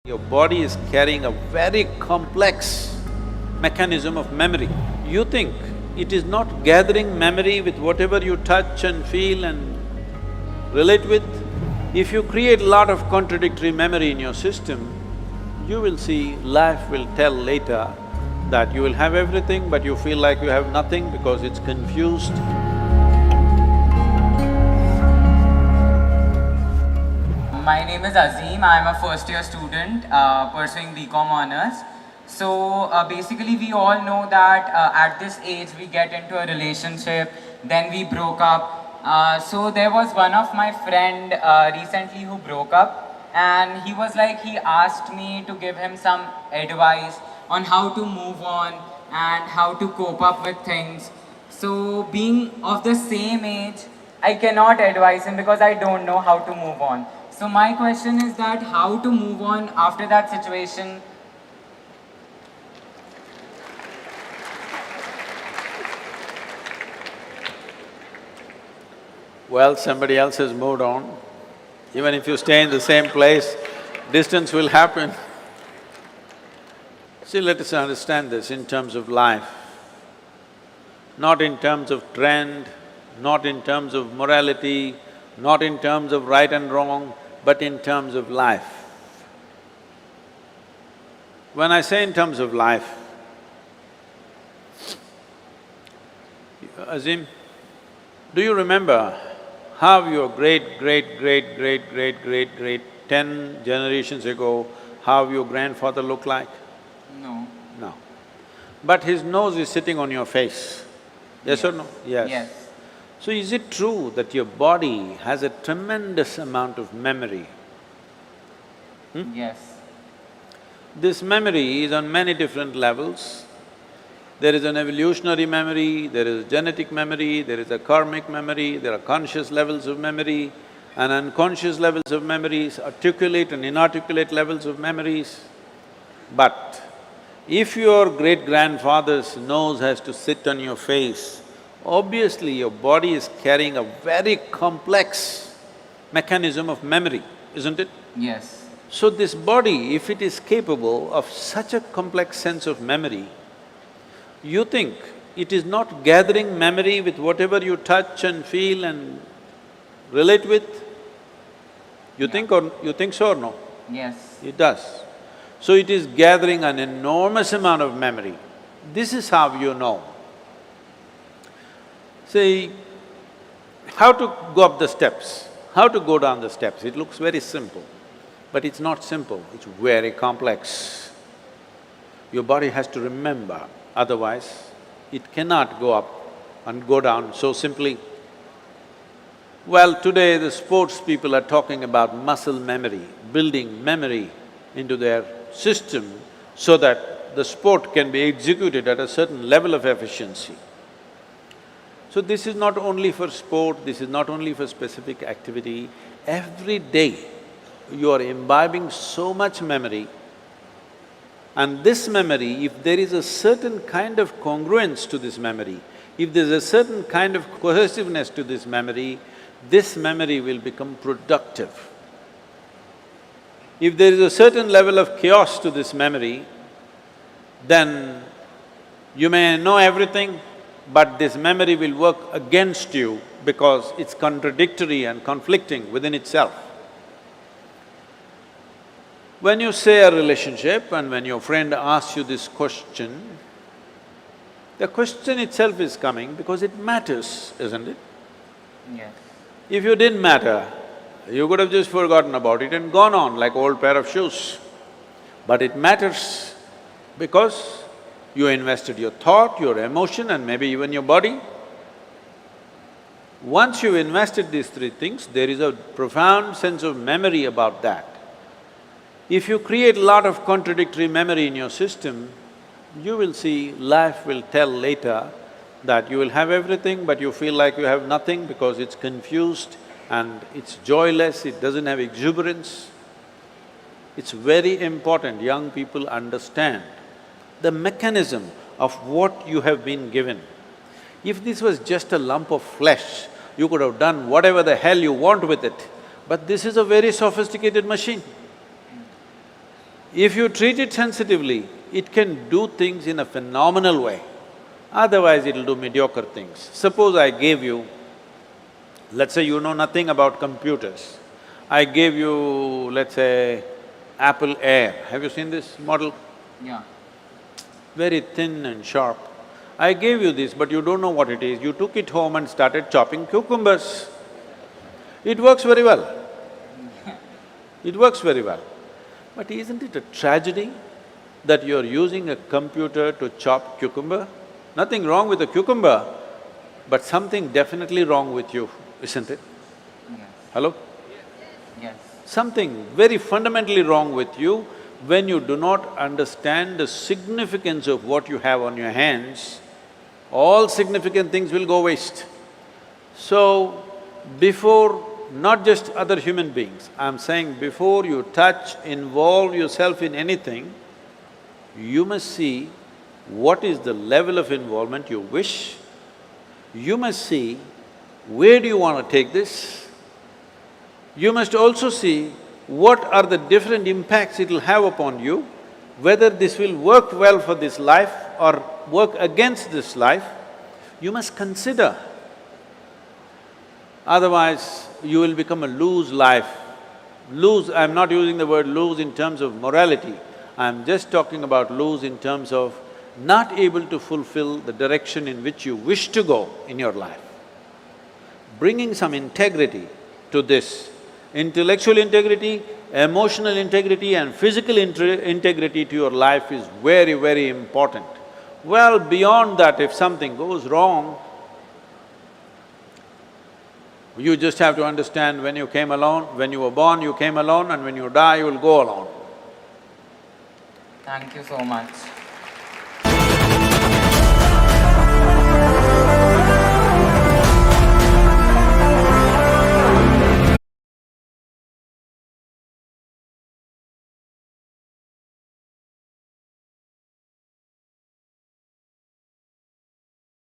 Your body is carrying a very complex mechanism of memory. You think it is not gathering memory with whatever you touch and feel and relate with. If you create a lot of contradictory memory in your system, you will see life will tell later that you will have everything but you feel like you have nothing because it's confused. My name is Azim. I'm a first-year student pursuing BCom honors. So basically, we all know that at this age we get into a relationship, then we broke up. So there was one of my friend recently who broke up, and he was like, he asked me to give him some advice on how to move on and how to cope up with things. So being of the same age, I cannot advise him because I don't know how to move on. So my question is that how to move on after that situation. Well, somebody else has moved on. Even if you stay in the same place, distance will happen. See, let us understand this in terms of life, not in terms of trend, not in terms of morality, not in terms of right and wrong, but in terms of life. When I say in terms of life, Azim, do you remember how your great 10 generations ago, how your grandfather looked like? No. No. But his nose is sitting on your face, yes or no? Yes. So is it true that your body has a tremendous amount of memory? Yes. This memory is on many different levels. There is an evolutionary memory, there is a genetic memory, there is a karmic memory, there are conscious levels of memory and unconscious levels of memories, articulate and inarticulate levels of memories. But if your great-grandfather's nose has to sit on your face, obviously your body is carrying a very complex mechanism of memory, isn't it? Yes. So this body, if it is capable of such a complex sense of memory, you think it is not gathering memory with whatever you touch and feel and relate with? You think so or no? Yes. It does. So it is gathering an enormous amount of memory. This is how you know. See, how to go up the steps, how to go down the steps, it looks very simple, but it's not simple, it's very complex. Your body has to remember, otherwise it cannot go up and go down so simply. Well, today the sports people are talking about muscle memory, building memory into their system so that the sport can be executed at a certain level of efficiency. So this is not only for sport, this is not only for specific activity. Every day you are imbibing so much memory, and this memory, if there is a certain kind of congruence to this memory, if there's a certain kind of cohesiveness to this memory will become productive. If there is a certain level of chaos to this memory, then you may know everything, but this memory will work against you because it's contradictory and conflicting within itself. When you say a relationship and when your friend asks you this question, the question itself is coming because it matters, isn't it? Yes. If you didn't matter, you could have just forgotten about it and gone on like old pair of shoes. But it matters because you invested your thought, your emotion and maybe even your body. Once you've invested these three things, there is a profound sense of memory about that. If you create a lot of contradictory memory in your system, you will see life will tell later that you will have everything but you feel like you have nothing because it's confused and it's joyless, it doesn't have exuberance. It's very important young people understand the mechanism of what you have been given. If this was just a lump of flesh, you could have done whatever the hell you want with it, but this is a very sophisticated machine. If you treat it sensitively, it can do things in a phenomenal way. Otherwise, it'll do mediocre things. Suppose I gave you, let's say you know nothing about computers. I gave you, let's say, Apple Air. Have you seen this model? Yeah. Very thin and sharp. I gave you this, but you don't know what it is. You took it home and started chopping cucumbers. It works very well. It works very well. But isn't it a tragedy that you're using a computer to chop cucumber? Nothing wrong with a cucumber, but something definitely wrong with you, isn't it? Yes. Hello? Yes. Something very fundamentally wrong with you when you do not understand the significance of what you have on your hands. All significant things will go waste. So, before not just other human beings, I'm saying before you touch, involve yourself in anything, you must see what is the level of involvement you wish. You must see where do you want to take this. You must also see what are the different impacts it'll have upon you, whether this will work well for this life or work against this life. You must consider. Otherwise, you will become a loose life. Loose, I'm not using the word loose in terms of morality, I'm just talking about loose in terms of not able to fulfill the direction in which you wish to go in your life. Bringing some integrity to this, intellectual integrity, emotional integrity and physical integrity to your life is very, very important. Well, beyond that, if something goes wrong, you just have to understand when you came alone, when you were born, you came alone, and when you die, you will go alone. Thank you so much.